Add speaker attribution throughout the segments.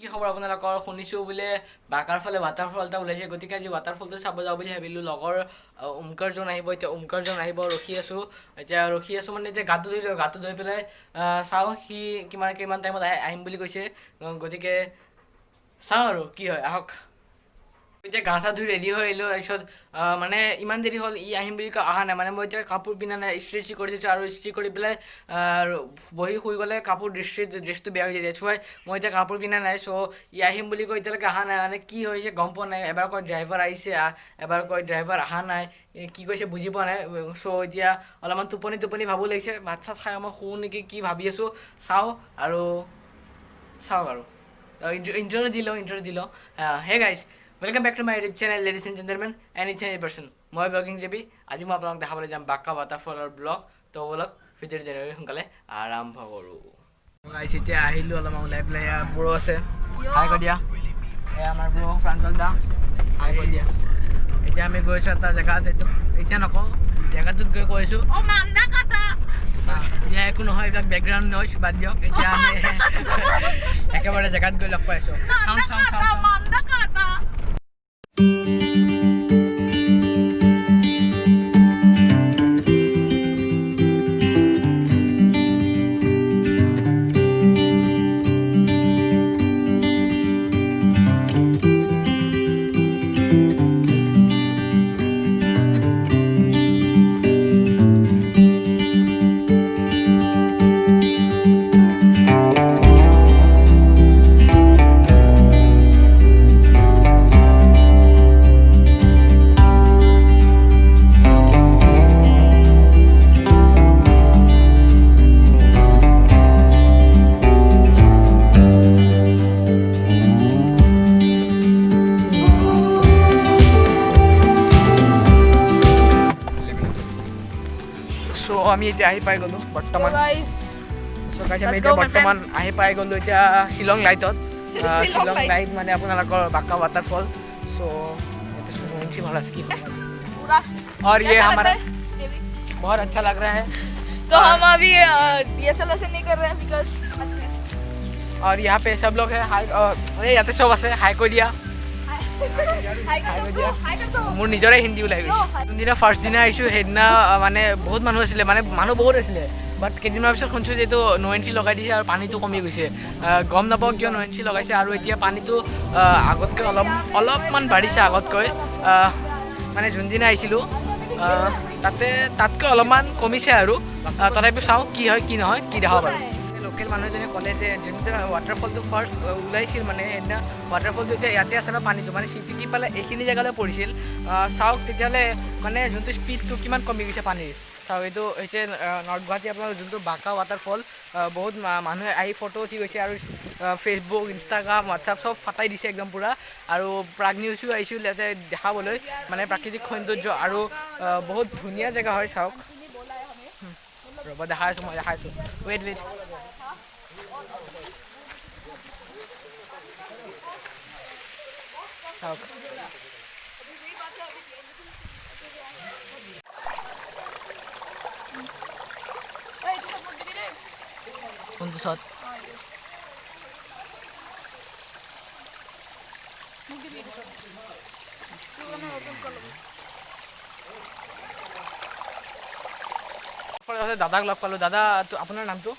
Speaker 1: কি খবৰ আপোনালোকৰ? শুনিছোঁ বোলে বাকাৰ ফালে ৱাটাৰফল এটা ওলাইছে, গতিকে আজি ৱাটাৰফলটো চাব যাওঁ বুলি ভাবিলোঁ। লগৰ umkarজন আহিব, এতিয়া umkarজন আহিব, ৰখি আছোঁ মানে এতিয়া গাটো ধুই পেলাই চাওঁ সি কিমান টাইমত আহিম বুলি কৈছে। গতিকে চাওঁ আৰু কি হয়, আহক। এতিয়া গা চা ধুই ৰেডি হৈ আহিলোঁ, তাৰপিছত মানে ইমান দেৰি হ'ল, ই আহিম বুলি অহা নাই। মানে মই এতিয়া কাপোৰ পিন্ধা নাই, ইস্ত্ৰি কৰি দিছোঁ আৰু ইস্ত্ৰি কৰি পেলাই বহি শুই গ'লে কাপোৰ ড্ৰেছটো বেয়া হৈ যায়। চোৱাই মই এতিয়া কাপোৰ পিন্ধা নাই, চ' ই আহিম বুলি কৈ এতিয়ালৈকে অহা নাই। মানে কি হৈছে গম পোৱা নাই। এবাৰ কয় ড্ৰাইভাৰ আহিছে, এবাৰ কয় ড্ৰাইভাৰ অহা নাই, কি কৈছে বুজি পোৱা নাই। চ' এতিয়া অলপমান টোপনি ভাবো লাগিছে, ভাত চাত খাই মই শুওঁ নেকি কি ভাবি আছোঁ। চাওক আৰু ইণ্টাৰভিউ দি লওঁ। Hey guys, welcome back to my YouTube channel ladies and gentlemen and it's any person. মই ব্লগিং জেবি। আজি মই আপোনালোক দেখাবলৈ যাম বাকা ৱাটাৰফলৰ ব্লগ। তো বলক ভিডিঅ'টো জানুৱাৰী সোনকালে আৰম্ভ কৰোঁ। গাইজ এতিয়া আহিলোঁ অলপমান ওলাই পেলাই, ব্ৰ আছে, হাই কৈ দিয়া। এয়া আমাৰ ব্ৰ প্ৰাঞ্জল দা, হাই কৈ দিয়া। এতিয়া আমি গৈছোঁ এটা জেগাত, এতিয়া নকওঁ, জেগাটোত গৈ কৈছোঁ এতিয়া একো নহয়, এইবিলাক বেকগ্ৰাউণ্ড নইজ বাদ দিয়ক। এতিয়া আমি একেবাৰে জেগাত গৈ লগ পাইছোঁ। চ' আমি এতিয়া আহি পাই গ'লোঁ বৰ্তমান। আমি এতিয়া বৰ্তমান আহি পাই গ'লোঁ এতিয়া শ্বিলং লাইটত। শ্বিলং লাইট মানে আপোনালোকৰ বাকা ৱাটাৰফল। চ' ভাল আছে কি और ये हमारा बहुत अच्छा लग रहा है।
Speaker 2: तो हम अभी DSLR से नहीं कर रहे हैं बिकॉज
Speaker 1: और यहाँ पे सब लोग है हाई, ইয়াতে চব আছে, হাই কৈ দিয়া। মোৰ নিজৰে হিন্দী ওলাই গৈছে। যোনদিনা ফাৰ্ষ্ট দিনা আহিছোঁ সেইদিনা মানে বহুত মানুহ আছিলে, মানুহ বহুত আছিলে। বাট কেইদিনমানৰ পিছত শুনিছোঁ যে এইটো ন' এণ্ট্ৰি লগাই দিছে আৰু পানীটো কমি গৈছে। গম নাপাওঁ কিয় ন' এণ্ট্ৰি লগাইছে, আৰু এতিয়া পানীটো আগতকৈ অলপমান বাঢ়িছে আগতকৈ। মানে যোনদিনা আহিছিলোঁ তাতকৈ অলপমান কমিছে আৰু তথাপিও চাওঁ কি হয় কি নহয়, কি দেখাব পাৰোঁ। লোকেল মানুহজনে ক'লে যে যোনদিনা ৱাটাৰফলটো ফাৰ্ষ্ট ওলাইছিল মানে সেইদিনা ৱাটাৰফলটো এতিয়া ইয়াতে আছে ন, পানীটো মানে চিটিকি পেলাই এইখিনি জেগালৈ পৰিছিল। চাওক তেতিয়াহ'লে মানে যোনটো স্পীডটো কিমান কমি গৈছে পানীৰ। চাওক এইটো হৈছে নৰ্থ গুৱাহাটী আপোনাৰ যোনটো বাকা ৱাটাৰফল। বহুত মানুহে আহি ফটো উঠি গৈছে আৰু ফেচবুক, ইনষ্টাগ্ৰাম, হোৱাটছআপ চব ফাটাই দিছে একদম পূৰা। আৰু প্ৰাগ নিউজো আহিছিল ইয়াতে দেখাবলৈ, মানে প্ৰাকৃতিক সৌন্দৰ্য আৰু বহুত ধুনীয়া জেগা হয়। চাওক ৰ'ব দেখাই আছোঁ ৱেইট চাওক। কোনটো শ্বট? দাদাক লগ পালোঁ। দাদা আপোনাৰ নামটো?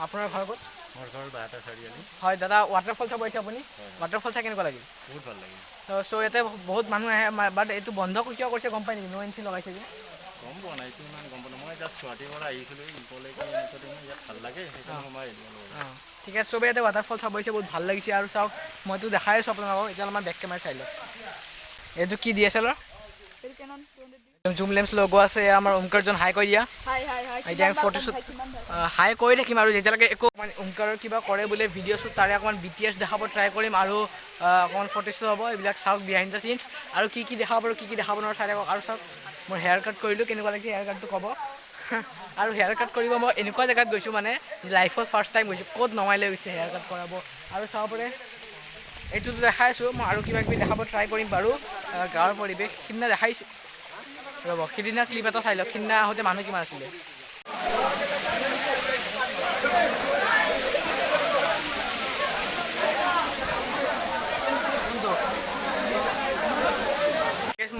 Speaker 1: আপোনাৰ ঘৰ ক'ত?
Speaker 3: মোৰ ঘৰ বাহাটা চাৰিআলি।
Speaker 1: হয় দাদা, ৱাটাৰফল চাব আহিছে আপুনি? ৱাটাৰফল চাই কেনেকুৱা লাগিল?
Speaker 3: বহুত ভাল লাগিল।
Speaker 1: চ' ইয়াতে বহুত মানুহ আহে, বাট এইটো বন্ধ কিয় কৰিছে গম পাই নেকি? ন' এণ্ট্ৰি লগাইছে যে।
Speaker 3: গম পোৱা নাই, এইটো ইমান গম পোৱা নাই। মই জাষ্ট গুৱাহাটীৰ পৰা আহিছিলোঁ, ইম্পলৈকে ইয়াত ভাল লাগে সেইকাৰণে সোমাই আহিলোঁ।
Speaker 1: ঠিক আছে, চবেই ইয়াতে ৱাটাৰফল চাব আহিছে, বহুত ভাল লাগিছে। আৰু চাওক মইতো দেখাই আছোঁ আপোনালোকক, এতিয়া অলপমান বেক কেমেৰা চাই লওক। এইটো কি DSLR? জুম লেন্স লগোৱা আছে। আমাৰ umkarজন হাই কৈ দিয়া। এতিয়া আমি ফটোশ্বুট হাই কৈ থাকিম আৰু যেতিয়ালৈকে একো umkaৰৰ কিবা কৰে বোলে ভিডিঅ' শ্বুট, তাৰে অকণমান BTS দেখাব ট্ৰাই কৰিম আৰু অকণমান ফটোশ্বুট হ'ব। এইবিলাক চাওক বিহাইণ্ড দ্য চিনছ আৰু কি দেখাব পাৰোঁ কি দেখাব নোৱাৰোঁ চাই থাকক। আৰু চাওক মোৰ হেয়াৰ কাট কৰিলোঁ, কেনেকুৱা লাগিছে হেয়াৰ কাটটো ক'ব। আৰু হেয়াৰ কাট কৰিব মই এনেকুৱা জেগাত গৈছোঁ মানে লাইফত ফাৰ্ষ্ট টাইম গৈছোঁ, ক'ত নমাই লৈ গৈছে হেয়াৰ কাট কৰাব। আৰু চাব পাৰে এইটোতো দেখাই আছোঁ, মই আৰু কিবা কিবি দেখাব ট্ৰাই কৰিম বাৰু। গাঁৱৰ পৰিৱেশ সিদিনা দেখাইছোঁ, ৰ'ব সিদিনা ক্লিপ এটা চাই লওক। সিদিনা আহোঁতে মানুহ কিমান আছিলে।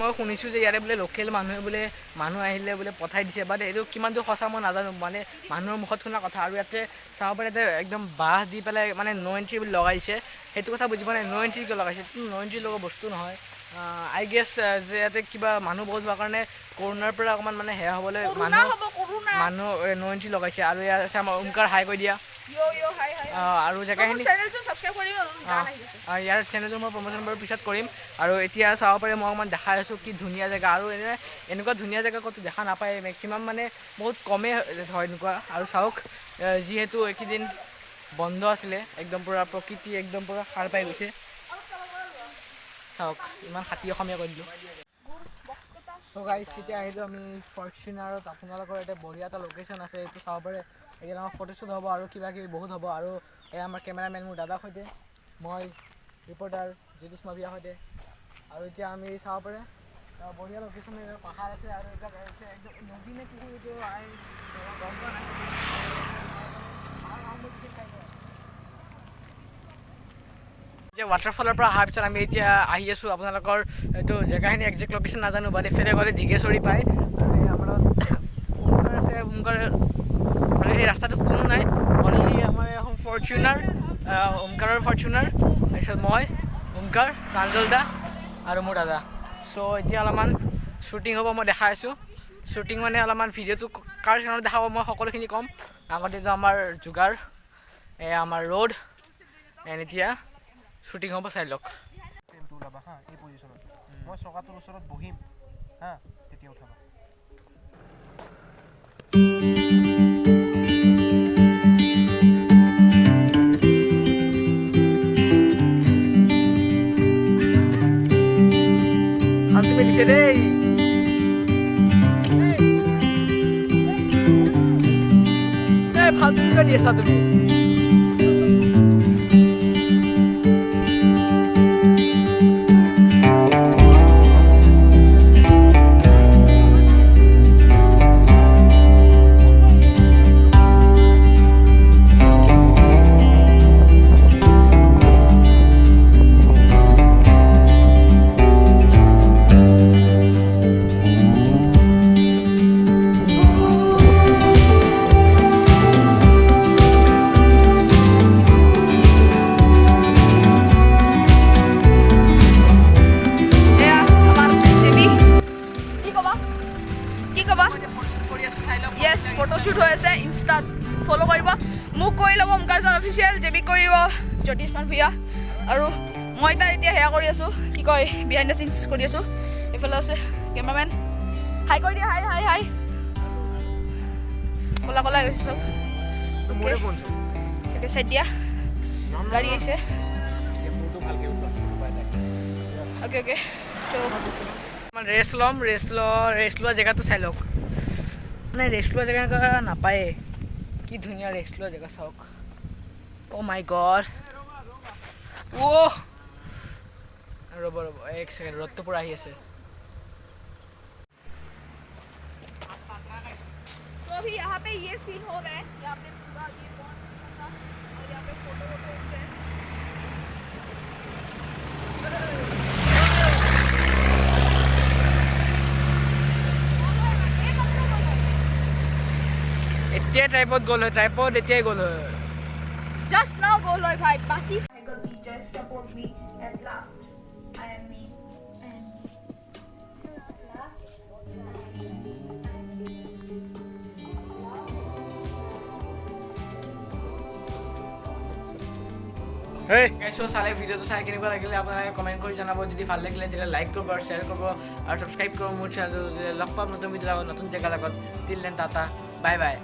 Speaker 1: মই শুনিছোঁ যে ইয়াৰে বোলে লোকেল মানুহ আহিলে বোলে পঠাই দিছে, বাট এইটো কিমান দূৰ সঁচা মই নাজানো, মানে মানুহৰ মুখত শুনা কথা। আৰু ইয়াতে চাব পাৰে ইয়াতে একদম বাঁহ দি পেলাই মানে ন' এণ্ট্ৰি বুলি লগাইছে, সেইটো কথা বুজি পোৱা নাই। ন' এণ্ট্ৰি কিয় লগাইছে? ন' এণ্ট্ৰি লগা বস্তু নহয়। আই গেছ যে ইয়াতে কিবা মানুহ বহুত হোৱাৰ কাৰণে কৰোণাৰ পৰা অকণমান মানে সেয়া হ'বলৈ মানুহ ন' এণ্ট্ৰি লগাইছে। আৰু ইয়াত আছে আমাৰ ওমকাৰ হাই কৈ দিয়া। আৰু জেগাখিনি ইয়াৰ চেনেলটো মই প্ৰমোশ্যন বাৰু পিছত কৰিম। আৰু এতিয়া চাব পাৰে মই অকণমান দেখাই আছোঁ কি ধুনীয়া জেগা। আৰু এনেকুৱা ধুনীয়া জেগা ক'তো দেখা নাপায়, মেক্সিমাম মানে বহুত কমেই হয় এনেকুৱা। আৰু চাওক যিহেতু এইকেইদিন বন্ধ আছিলে, একদম পূৰা প্ৰকৃতি একদম পূৰা সাৰ পাই গৈছে। চাওক ইমান খাটি অসমীয়া কৈ দিলোঁ। চ' গাইজ এতিয়া আহিলোঁ আমি ফৰ্চুনাৰত। আপোনালোকৰ এতিয়া বঢ়িয়া এটা লোকেশ্যন আছে, এইটো চাব পাৰে। এতিয়া আমাৰ ফটোশ্বুট হ'ব আৰু কিবা কিবি বহুত হ'ব। আৰু এয়া আমাৰ কেমেৰামেন মোৰ দাদাৰ সৈতে, মই ৰিপৰ্টাৰ জ্যোতিষ মাভিয়াৰ সৈতে। আৰু এতিয়া আমি চাব পাৰে বঢ়িয়া লোকেশ্যন, পাহাৰ আছে। আৰু এতিয়া একদম নদী নে পুখুৰী এইটো গম পোৱা নাই। এতিয়া ৱাটাৰফলৰ পৰা অহাৰ পিছত আমি এতিয়া আহি আছোঁ আপোনালোকৰ এইটো জেগাখিনি একজেক্ট লোকেশ্যন নাজানো, বাট এইফালে গ'লে দীঘেশ্বৰী পায়। আৰু আমাৰ ওমকাৰ আছে, ওমকাৰ আৰু এই ৰাস্তাটোত কোনো নাই, অনলি আমাৰ এখন ফৰ্চুনাৰ, ওমকাৰৰ ফৰ্চুনাৰ, তাৰপিছত মই ওমকাৰ, প্ৰাঞ্জল দা আৰু মোৰ দাদা। চ' এতিয়া অলপমান শ্বুটিং হ'ব, মই দেখাই আছোঁ। শ্বুটিং মানে অলপমান ভিডিঅ'টো কাৰ চেনেলত দেখাব মই সকলোখিনি ক'ম। আগতে এইটো আমাৰ যোগাৰ, এয়া আমাৰ ৰোড, এণ্ড এতিয়া শ্বুটিং হ'ব, চাই লওক।
Speaker 4: ওলাবা হা, এই পজিশ্যনত মই চকাটোৰ ওচৰত বহিম হা, তেতিয়া উঠাবা।
Speaker 1: আৰু তুমি দিছে দেই ফাল্টুকে দি আছা তুমি।
Speaker 2: ফটোশ্বুট হৈ আছে, ইনষ্টাত ফ'ল' কৰিব, মোক কৰি ল'ব ওমকাৰজন অফিচিয়েল, জেবিক কৰিব জ্যোতিষ মাভিয়া। আৰু মই তাৰ এতিয়া সেয়া কৰি আছোঁ, কি কয় বিহাইণ্ড দ্য চিনছ কৰি আছোঁ। এইফালে আছে কেমেৰামেন, হাই কৰি দিয়া, হাই হাই হাই। ক'লা ক'লা গৈছে চব, তাকে চাইড দিয়া, গাড়ী আহিছে। অ'কে অ'কে,
Speaker 1: ৰেষ্ট ল'ম, ৰেষ্ট লোৱা জেগাটো চাই লওক। মানে ৰেষ্ট লোৱা জেগা নাপায়ে, কি ধুনীয়া ৰেষ্ট লোৱা জেগা চাওক। অ' মাই গড, ৰ'ব এক ছেকেণ্ড, ৰ'দটো পূৰা আহি আছে।
Speaker 2: तो अभी यहाँ पे ये सीन हो रहा है, यहाँ पे पूरा ये बहुत था और यहाँ पे फोटो वोटो उठ रहे हैं।
Speaker 1: এতিয়াই ট্ৰাইপত গ'ল হয়, ট্ৰাইপত এতিয়াই গ'ল হয়।
Speaker 2: Just now go live, bhai. Basi. Just support me at last. I am me. And last.
Speaker 1: চালে ভিডিঅ'টো চাই কেনেকুৱা লাগিলে আপোনালোকে কমেণ্ট কৰি জনাব। যদি ভাল লাগিলে তেতিয়া লাইক কৰিব আৰু শ্বেয়াৰ কৰিব আৰু ছাবস্ক্ৰাইব কৰিব মোৰ চেনেলটো। লগ পাম নতুন ভিডিঅ' লগত, নতুন জেগাৰ লগত। Till then Tata, bye bye.